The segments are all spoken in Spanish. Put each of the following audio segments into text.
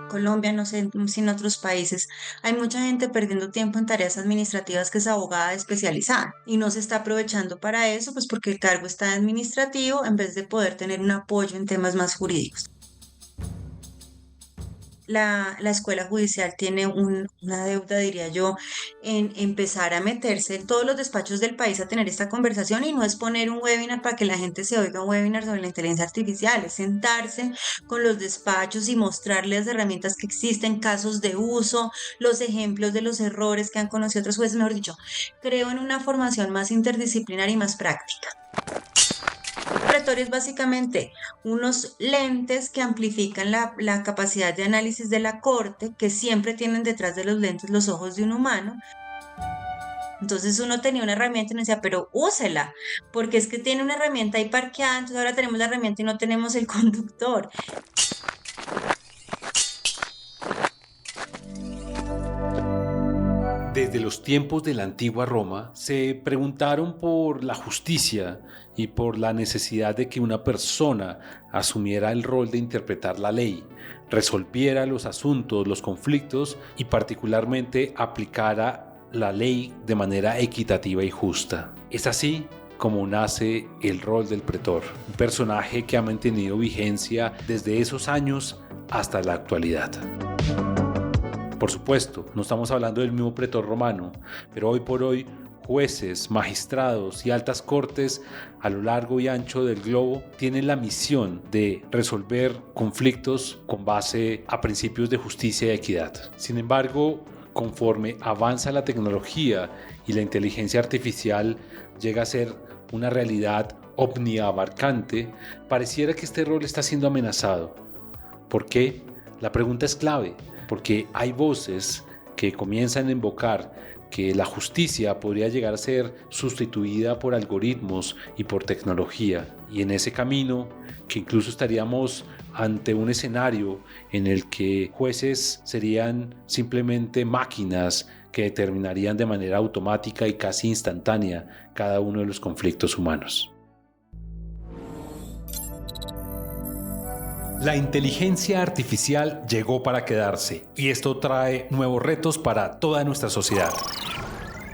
Colombia, no sé si en otros países, hay mucha gente perdiendo tiempo en tareas administrativas que es abogada especializada y no se está aprovechando para eso, pues porque el cargo está administrativo en vez de poder tener un apoyo en temas más jurídicos. La escuela judicial tiene una deuda, diría yo, en empezar a meterse en todos los despachos del país a tener esta conversación y no es poner un webinar para que la gente se oiga un webinar sobre la inteligencia artificial, es sentarse con los despachos y mostrarles las herramientas que existen, casos de uso, los ejemplos de los errores que han conocido otros jueces, mejor dicho, creo en una formación más interdisciplinar y más práctica. Pretor es básicamente unos lentes que amplifican la capacidad de análisis de la corte, que siempre tienen detrás de los lentes los ojos de un humano. Entonces uno tenía una herramienta y uno decía, pero úsela, porque es que tiene una herramienta ahí parqueada, entonces ahora tenemos la herramienta y no tenemos el conductor. Desde los tiempos de la antigua Roma se preguntaron por la justicia y por la necesidad de que una persona asumiera el rol de interpretar la ley, resolviera los asuntos, los conflictos y particularmente aplicara la ley de manera equitativa y justa. Es así como nace el rol del pretor, un personaje que ha mantenido vigencia desde esos años hasta la actualidad. Por supuesto, no estamos hablando del mismo pretor romano, pero hoy por hoy jueces, magistrados y altas cortes a lo largo y ancho del globo tienen la misión de resolver conflictos con base a principios de justicia y equidad. Sin embargo, conforme avanza la tecnología y la inteligencia artificial llega a ser una realidad omniabarcante, pareciera que este rol está siendo amenazado. ¿Por qué? La pregunta es clave. Porque hay voces que comienzan a invocar que la justicia podría llegar a ser sustituida por algoritmos y por tecnología. Y en ese camino, que incluso estaríamos ante un escenario en el que jueces serían simplemente máquinas que determinarían de manera automática y casi instantánea cada uno de los conflictos humanos. La inteligencia artificial llegó para quedarse y esto trae nuevos retos para toda nuestra sociedad.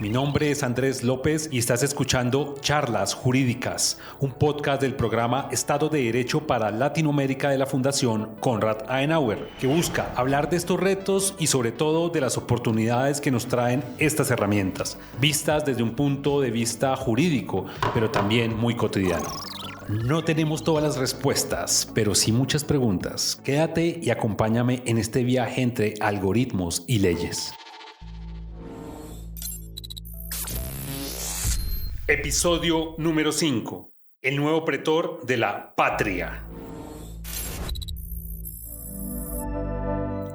Mi nombre es Andrés López y estás escuchando Charlas Jurídicas, un podcast del programa Estado de Derecho para Latinoamérica de la Fundación Konrad Adenauer, que busca hablar de estos retos y sobre todo de las oportunidades que nos traen estas herramientas, vistas desde un punto de vista jurídico, pero también muy cotidiano. No tenemos todas las respuestas, pero sí muchas preguntas. Quédate y acompáñame en este viaje entre algoritmos y leyes. Episodio número 5. El nuevo pretor de la patria.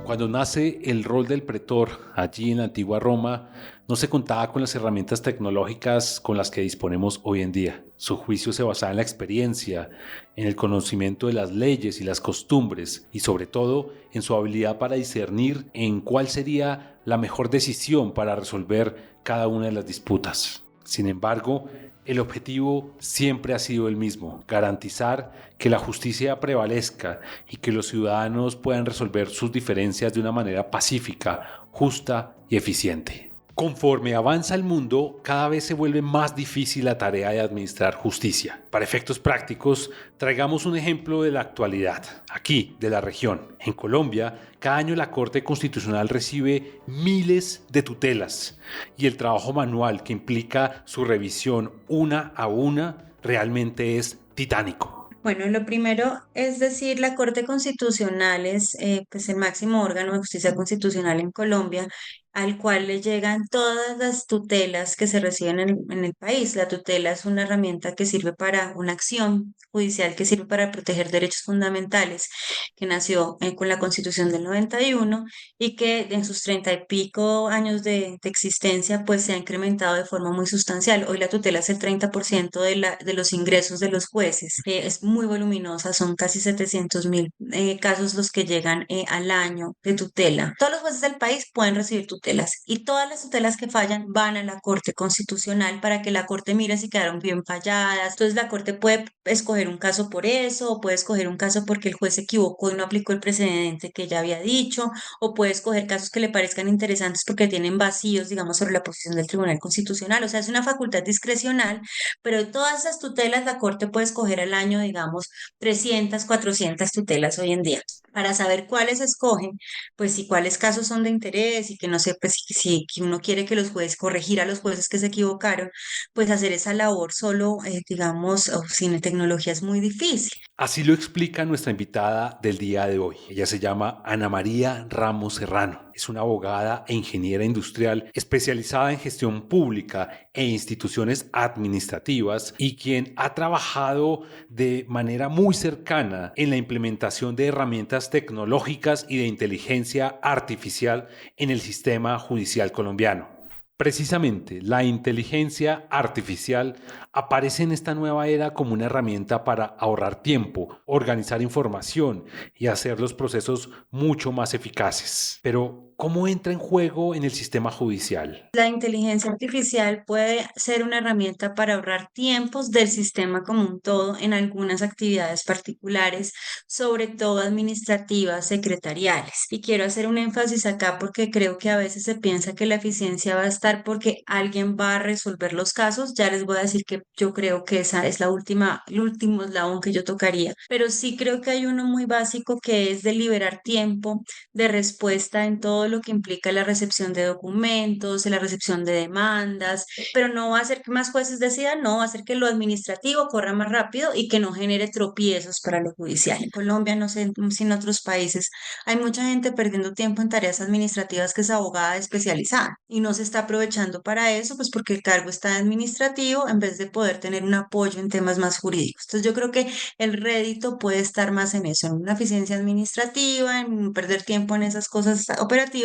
Cuando nace el rol del pretor allí en la antigua Roma, no se contaba con las herramientas tecnológicas con las que disponemos hoy en día. Su juicio se basaba en la experiencia, en el conocimiento de las leyes y las costumbres y sobre todo en su habilidad para discernir en cuál sería la mejor decisión para resolver cada una de las disputas. Sin embargo, el objetivo siempre ha sido el mismo: garantizar que la justicia prevalezca y que los ciudadanos puedan resolver sus diferencias de una manera pacífica, justa y eficiente. Conforme avanza el mundo, cada vez se vuelve más difícil la tarea de administrar justicia. Para efectos prácticos, traigamos un ejemplo de la actualidad, aquí, de la región. En Colombia, cada año la Corte Constitucional recibe miles de tutelas y el trabajo manual que implica su revisión una a una realmente es titánico. Bueno, lo primero es decir, la Corte Constitucional es pues el máximo órgano de justicia constitucional en Colombia, al cual le llegan todas las tutelas que se reciben en el país. La tutela es una herramienta que sirve para una acción judicial que sirve para proteger derechos fundamentales, que nació con la Constitución del 91 y que en sus 30 y pico años de existencia pues se ha incrementado de forma muy sustancial. Hoy la tutela es el 30% de los ingresos de los jueces. Es muy voluminosa, son casi 700.000 casos los que llegan al año de tutela. Todos los jueces del país pueden recibir tutela. tutelas y todas las tutelas que fallan van a la Corte Constitucional para que la Corte mire si quedaron bien falladas. Entonces la Corte puede escoger un caso por eso, o puede escoger un caso porque el juez se equivocó y no aplicó el precedente que ya había dicho, o puede escoger casos que le parezcan interesantes porque tienen vacíos, digamos, sobre la posición del Tribunal Constitucional. O sea, es una facultad discrecional, pero de todas esas tutelas la Corte puede escoger al año, digamos, 300, 400 tutelas hoy en día. Para saber cuáles escogen, pues si cuáles casos son de interés y que no sé, pues si que uno quiere que los jueces corregir a los jueces que se equivocaron, pues hacer esa labor solo, digamos, o sin tecnología es muy difícil. Así lo explica nuestra invitada del día de hoy. Ella se llama Ana María Ramos Serrano. Es una abogada e ingeniera industrial especializada en gestión pública e instituciones administrativas y quien ha trabajado de manera muy cercana en la implementación de herramientas tecnológicas y de inteligencia artificial en el sistema judicial colombiano. Precisamente, la inteligencia artificial aparece en esta nueva era como una herramienta para ahorrar tiempo, organizar información y hacer los procesos mucho más eficaces. Pero, ¿cómo entra en juego en el sistema judicial? La inteligencia artificial puede ser una herramienta para ahorrar tiempos del sistema como un todo en algunas actividades particulares, sobre todo administrativas, secretariales. Y quiero hacer un énfasis acá porque creo que a veces se piensa que la eficiencia va a estar porque alguien va a resolver los casos. Ya les voy a decir que yo creo que esa es el último eslabón que yo tocaría. Pero sí creo que hay uno muy básico que es de liberar tiempo de respuesta en todo lo que implica la recepción de documentos, la recepción de demandas, pero no va a hacer que más jueces decidan, no va a hacer que lo administrativo corra más rápido y que no genere tropiezos para lo judicial. En Colombia, no sé si en otros países, hay mucha gente perdiendo tiempo en tareas administrativas que es abogada especializada y no se está aprovechando para eso, pues porque el cargo está administrativo en vez de poder tener un apoyo en temas más jurídicos. Entonces yo creo que el rédito puede estar más en eso, en una eficiencia administrativa, en perder tiempo en esas cosas operativas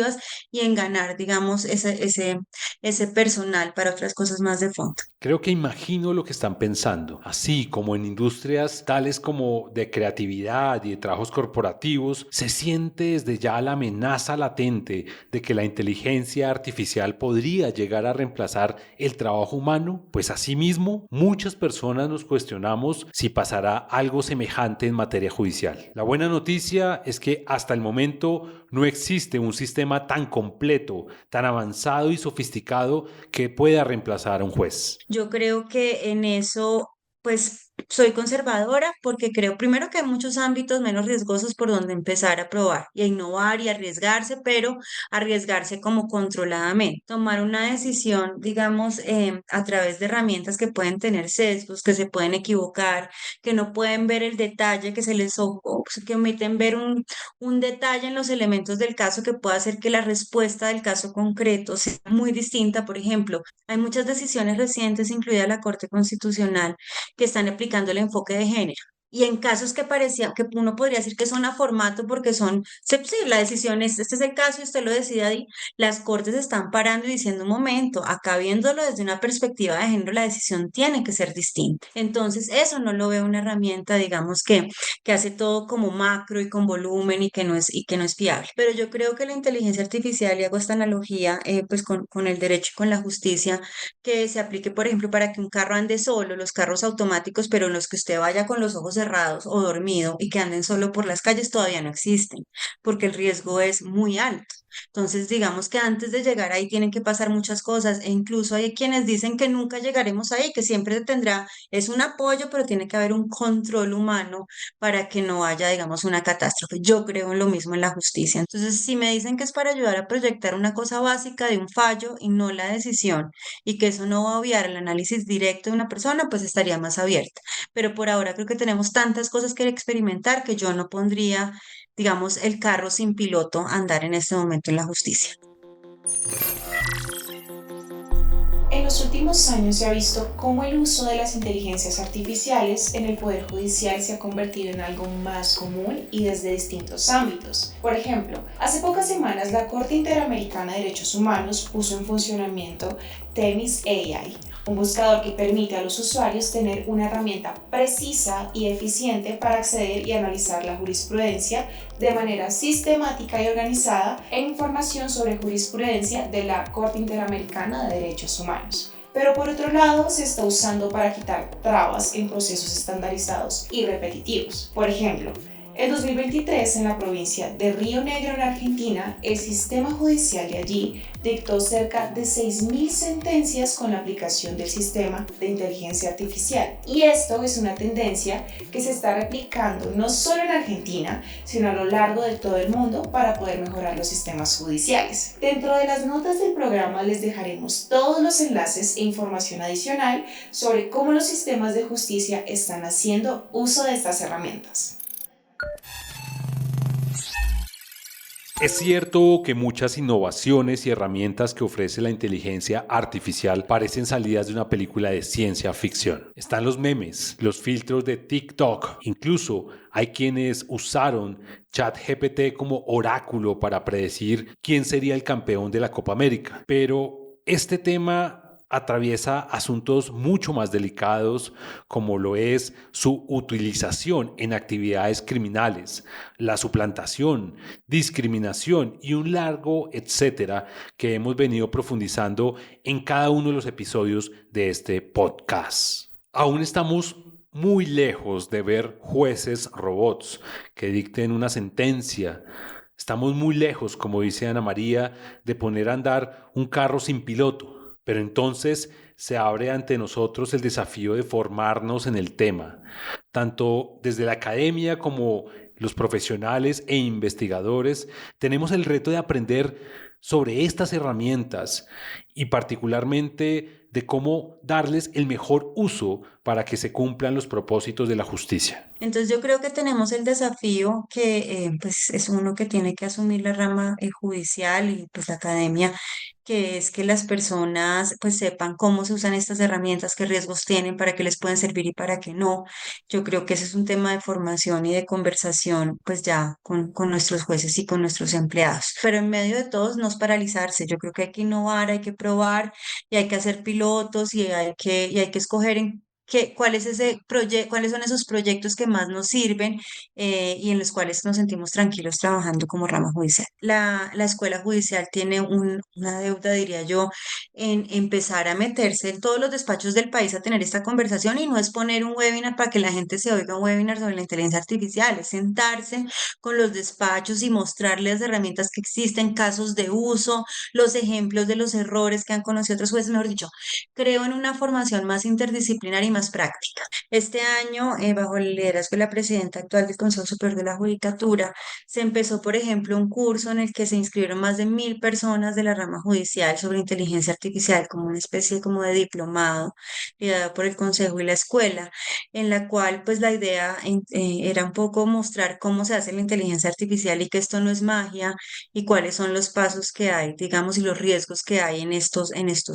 y en ganar, digamos, ese personal para otras cosas más de fondo. Creo que imagino lo que están pensando. Así como en industrias tales como de creatividad y de trabajos corporativos, se siente desde ya la amenaza latente de que la inteligencia artificial podría llegar a reemplazar el trabajo humano. Pues asimismo, muchas personas nos cuestionamos si pasará algo semejante en materia judicial. La buena noticia es que hasta el momento no existe un sistema tan completo, tan avanzado y sofisticado que pueda reemplazar a un juez. Yo creo que en eso, pues soy conservadora porque creo primero que hay muchos ámbitos menos riesgosos por donde empezar a probar y a innovar y arriesgarse, pero arriesgarse como controladamente. Tomar una decisión, digamos, a través de herramientas que pueden tener sesgos, que se pueden equivocar, que no pueden ver el detalle, que se les que omiten ver un detalle en los elementos del caso que pueda hacer que la respuesta del caso concreto sea muy distinta. Por ejemplo, hay muchas decisiones recientes, incluida la Corte Constitucional, que están aplicando el enfoque de género. Y en casos que parecía que uno podría decir que son a formato porque son, sí, la decisión es, este es el caso y usted lo decide ahí, las cortes están parando y diciendo un momento, acá viéndolo desde una perspectiva de género, la decisión tiene que ser distinta. Entonces, eso no lo veo una herramienta, digamos, que hace todo como macro y con volumen y que no es fiable. Pero yo creo que la inteligencia artificial, y hago esta analogía pues con el derecho y con la justicia, que se aplique, por ejemplo, para que un carro ande solo, los carros automáticos, pero en los que usted vaya con los ojos cerrados o dormido y que anden solo por las calles todavía no existen, porque el riesgo es muy alto. Entonces, digamos que antes de llegar ahí tienen que pasar muchas cosas e incluso hay quienes dicen que nunca llegaremos ahí, que siempre tendrá, es un apoyo, pero tiene que haber un control humano para que no haya, digamos, una catástrofe. Yo creo en lo mismo en la justicia. Entonces, si me dicen que es para ayudar a proyectar una cosa básica de un fallo y no la decisión, y que eso no va a obviar el análisis directo de una persona, pues estaría más abierta. Pero por ahora creo que tenemos tantas cosas que experimentar que yo no pondría, digamos, el carro sin piloto a andar en este momento en la justicia. En los últimos años se ha visto cómo el uso de las inteligencias artificiales en el Poder Judicial se ha convertido en algo más común y desde distintos ámbitos. Por ejemplo, hace pocas semanas la Corte Interamericana de Derechos Humanos puso en funcionamiento Themis AI, un buscador que permite a los usuarios tener una herramienta precisa y eficiente para acceder y analizar la jurisprudencia de manera sistemática y organizada e información sobre jurisprudencia de la Corte Interamericana de Derechos Humanos. Pero por otro lado, se está usando para quitar trabas en procesos estandarizados y repetitivos. Por ejemplo, en 2023, en la provincia de Río Negro, en Argentina, el sistema judicial de allí dictó cerca de 6.000 sentencias con la aplicación del sistema de inteligencia artificial. Y esto es una tendencia que se está replicando no solo en Argentina, sino a lo largo de todo el mundo para poder mejorar los sistemas judiciales. Dentro de las notas del programa les dejaremos todos los enlaces e información adicional sobre cómo los sistemas de justicia están haciendo uso de estas herramientas. Es cierto que muchas innovaciones y herramientas que ofrece la inteligencia artificial parecen salidas de una película de ciencia ficción. Están los memes, los filtros de TikTok, incluso hay quienes usaron ChatGPT como oráculo para predecir quién sería el campeón de la Copa América. Pero este tema atraviesa asuntos mucho más delicados como lo es su utilización en actividades criminales, la suplantación, discriminación y un largo etcétera que hemos venido profundizando en cada uno de los episodios de este podcast. Aún estamos muy lejos de ver jueces robots que dicten una sentencia. Estamos muy lejos, como dice Ana María, de poner a andar un carro sin piloto. Pero entonces se abre ante nosotros el desafío de formarnos en el tema, tanto desde la academia como los profesionales e investigadores. Tenemos el reto de aprender sobre estas herramientas y particularmente de cómo darles el mejor uso para que se cumplan los propósitos de la justicia. Entonces yo creo que tenemos el desafío que pues es uno que tiene que asumir la rama judicial y pues la academia, que es que las personas pues sepan cómo se usan estas herramientas, qué riesgos tienen, para qué les pueden servir y para qué no. Yo creo que ese es un tema de formación y de conversación pues ya con nuestros jueces y con nuestros empleados. Pero en medio de todos no es paralizarse, yo creo que hay que innovar, hay que probar y hay que hacer pilotos y hay que escoger cuál es cuáles son esos proyectos que más nos sirven y en los cuales nos sentimos tranquilos trabajando como rama judicial. La escuela judicial tiene una deuda, diría yo, en empezar a meterse en todos los despachos del país a tener esta conversación, y no es poner un webinar para que la gente se oiga un webinar sobre la inteligencia artificial, es sentarse con los despachos y mostrarles las herramientas que existen, casos de uso, los ejemplos de los errores que han conocido otros jueces. Mejor dicho, creo en una formación más interdisciplinar y más práctica. Este año, bajo el liderazgo de la presidenta actual del Consejo Superior de la Judicatura, se empezó, por ejemplo, un curso en el que se inscribieron más de 1.000 personas de la rama judicial sobre inteligencia artificial, como una especie como de diplomado liderado por el Consejo y la escuela, en la cual pues la idea era un poco mostrar cómo se hace la inteligencia artificial y que esto no es magia, y cuáles son los pasos que hay, digamos, y los riesgos que hay en estos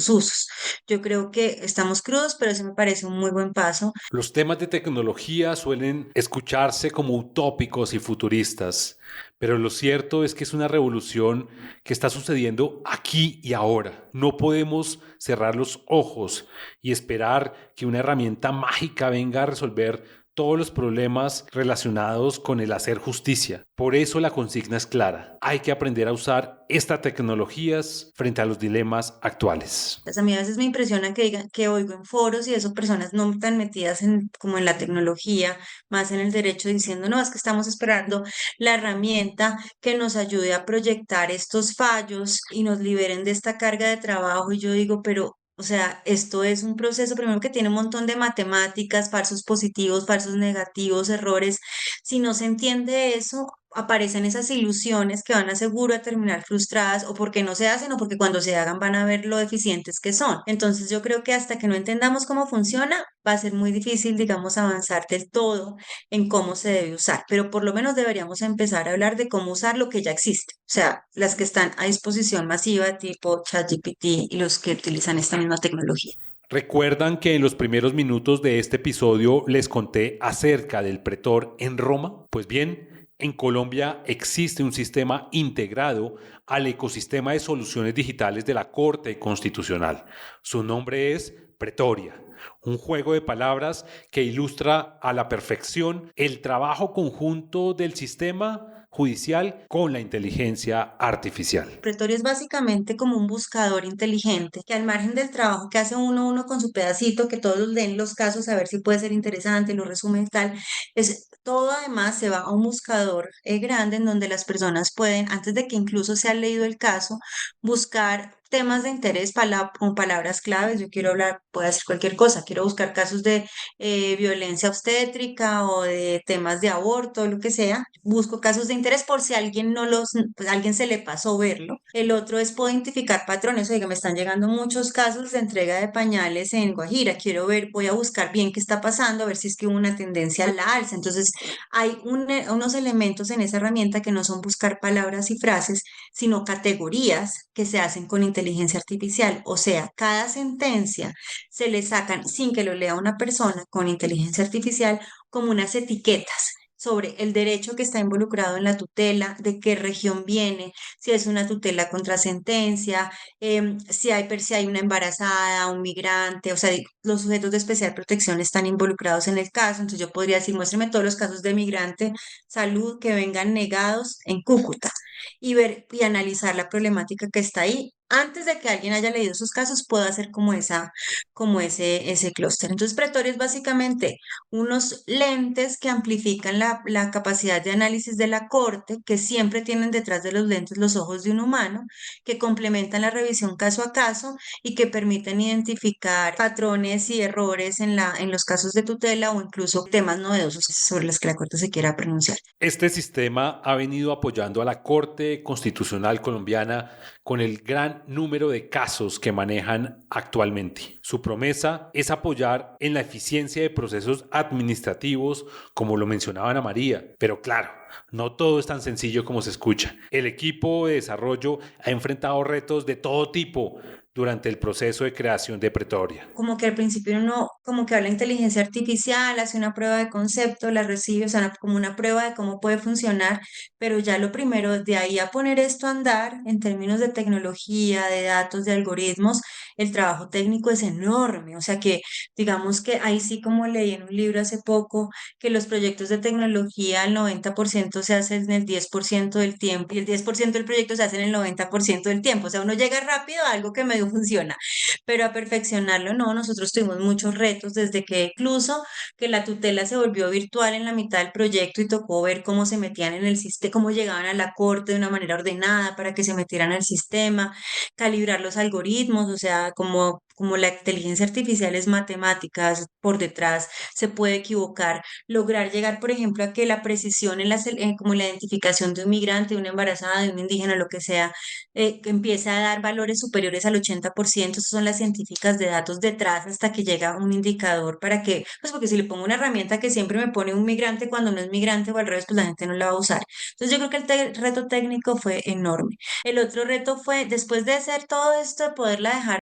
usos. Yo creo que estamos crudos, pero eso me parece un muy buen paso. Los temas de tecnología suelen escucharse como utópicos y futuristas, pero lo cierto es que es una revolución que está sucediendo aquí y ahora. No podemos cerrar los ojos y esperar que una herramienta mágica venga a resolver todos los problemas relacionados con el hacer justicia. Por eso la consigna es clara. Hay que aprender a usar estas tecnologías frente a los dilemas actuales. Pues a mí a veces me impresiona que digan, que oigo en foros y eso, personas no tan metidas como en la tecnología, más en el derecho, diciendo, no, es que estamos esperando la herramienta que nos ayude a proyectar estos fallos y nos liberen de esta carga de trabajo. Y yo digo, pero o sea, esto es un proceso primero que tiene un montón de matemáticas, falsos positivos, falsos negativos, errores. Si no se entiende eso, aparecen esas ilusiones que van a seguro a terminar frustradas, o porque no se hacen o porque cuando se hagan van a ver lo eficientes que son. Entonces yo creo que hasta que no entendamos cómo funciona, va a ser muy difícil, digamos, avanzar del todo en cómo se debe usar, pero por lo menos deberíamos empezar a hablar de cómo usar lo que ya existe, o sea, las que están a disposición masiva, tipo ChatGPT y los que utilizan esta misma tecnología. ¿Recuerdan que en los primeros minutos de este episodio les conté acerca del pretor en Roma? Pues bien, en Colombia existe un sistema integrado al ecosistema de soluciones digitales de la Corte Constitucional. Su nombre es Pretoria, un juego de palabras que ilustra a la perfección el trabajo conjunto del sistema judicial con la inteligencia artificial. Pretorio es básicamente como un buscador inteligente que al margen del trabajo que hace uno con su pedacito, que todos leen los casos a ver si puede ser interesante, lo resumen y tal, es todo además se va a un buscador grande en donde las personas pueden, antes de que incluso se ha leído el caso, buscar temas de interés con palabras claves. Yo quiero hablar, puedo decir cualquier cosa, quiero buscar casos de violencia obstétrica o de temas de aborto, lo que sea. Busco casos de interés por si alguien no los, pues alguien se le pasó verlo. El otro es puedo identificar patrones. Oiga, me están llegando muchos casos de entrega de pañales en Guajira. Quiero ver, voy a buscar bien qué está pasando, a ver si es que hubo una tendencia a la alza. Entonces, hay unos elementos en esa herramienta que no son buscar palabras y frases, sino categorías que se hacen con inteligencia artificial. O sea, cada sentencia se le sacan sin que lo lea una persona con inteligencia artificial como unas etiquetas sobre el derecho que está involucrado en la tutela, de qué región viene, si es una tutela contra sentencia, si hay una embarazada, un migrante, o sea, los sujetos de especial protección están involucrados en el caso. Entonces yo podría decir, muéstrame todos los casos de migrante, salud que vengan negados en Cúcuta y ver y analizar la problemática que está ahí. Antes de que alguien haya leído esos casos, puedo hacer como ese clúster. Entonces, Pretorio es básicamente unos lentes que amplifican la capacidad de análisis de la corte, que siempre tienen detrás de los lentes los ojos de un humano, que complementan la revisión caso a caso y que permiten identificar patrones y errores en los casos de tutela o incluso temas novedosos sobre los que la corte se quiera pronunciar. Este sistema ha venido apoyando a la Corte Constitucional colombiana con el gran número de casos que manejan actualmente. Su promesa es apoyar en la eficiencia de procesos administrativos, como lo mencionaba Ana María, pero claro, no todo es tan sencillo como se escucha. El equipo de desarrollo ha enfrentado retos de todo tipo durante el proceso de creación de Pretoria. Como que al principio uno como que habla inteligencia artificial, hace una prueba de concepto, la recibe, o sea, como una prueba de cómo puede funcionar, pero ya lo primero, de ahí a poner esto a andar en términos de tecnología, de datos, de algoritmos, el trabajo técnico es enorme. O sea que digamos que ahí sí, como leí en un libro hace poco, que los proyectos de tecnología el 90% se hacen en el 10% del tiempo y el 10% del proyecto se hace en el 90% del tiempo. O sea, uno llega rápido a algo que medio funciona, pero a perfeccionarlo no. Nosotros tuvimos muchos retos desde que incluso que la tutela se volvió virtual en la mitad del proyecto y tocó ver cómo se metían en el sistema, cómo llegaban a la corte de una manera ordenada para que se metieran al sistema, calibrar los algoritmos. O sea, como la inteligencia artificial es matemáticas por detrás, se puede equivocar, lograr llegar, por ejemplo, a que la precisión como la identificación de un migrante, de una embarazada, de un indígena, lo que sea, que empieza a dar valores superiores al 80%. Esas son las científicas de datos detrás hasta que llega un indicador para que, pues porque si le pongo una herramienta que siempre me pone un migrante cuando no es migrante o al revés, pues la gente no la va a usar. Entonces yo creo que el reto técnico fue enorme. El otro reto fue, después de hacer todo esto, de poderla dejar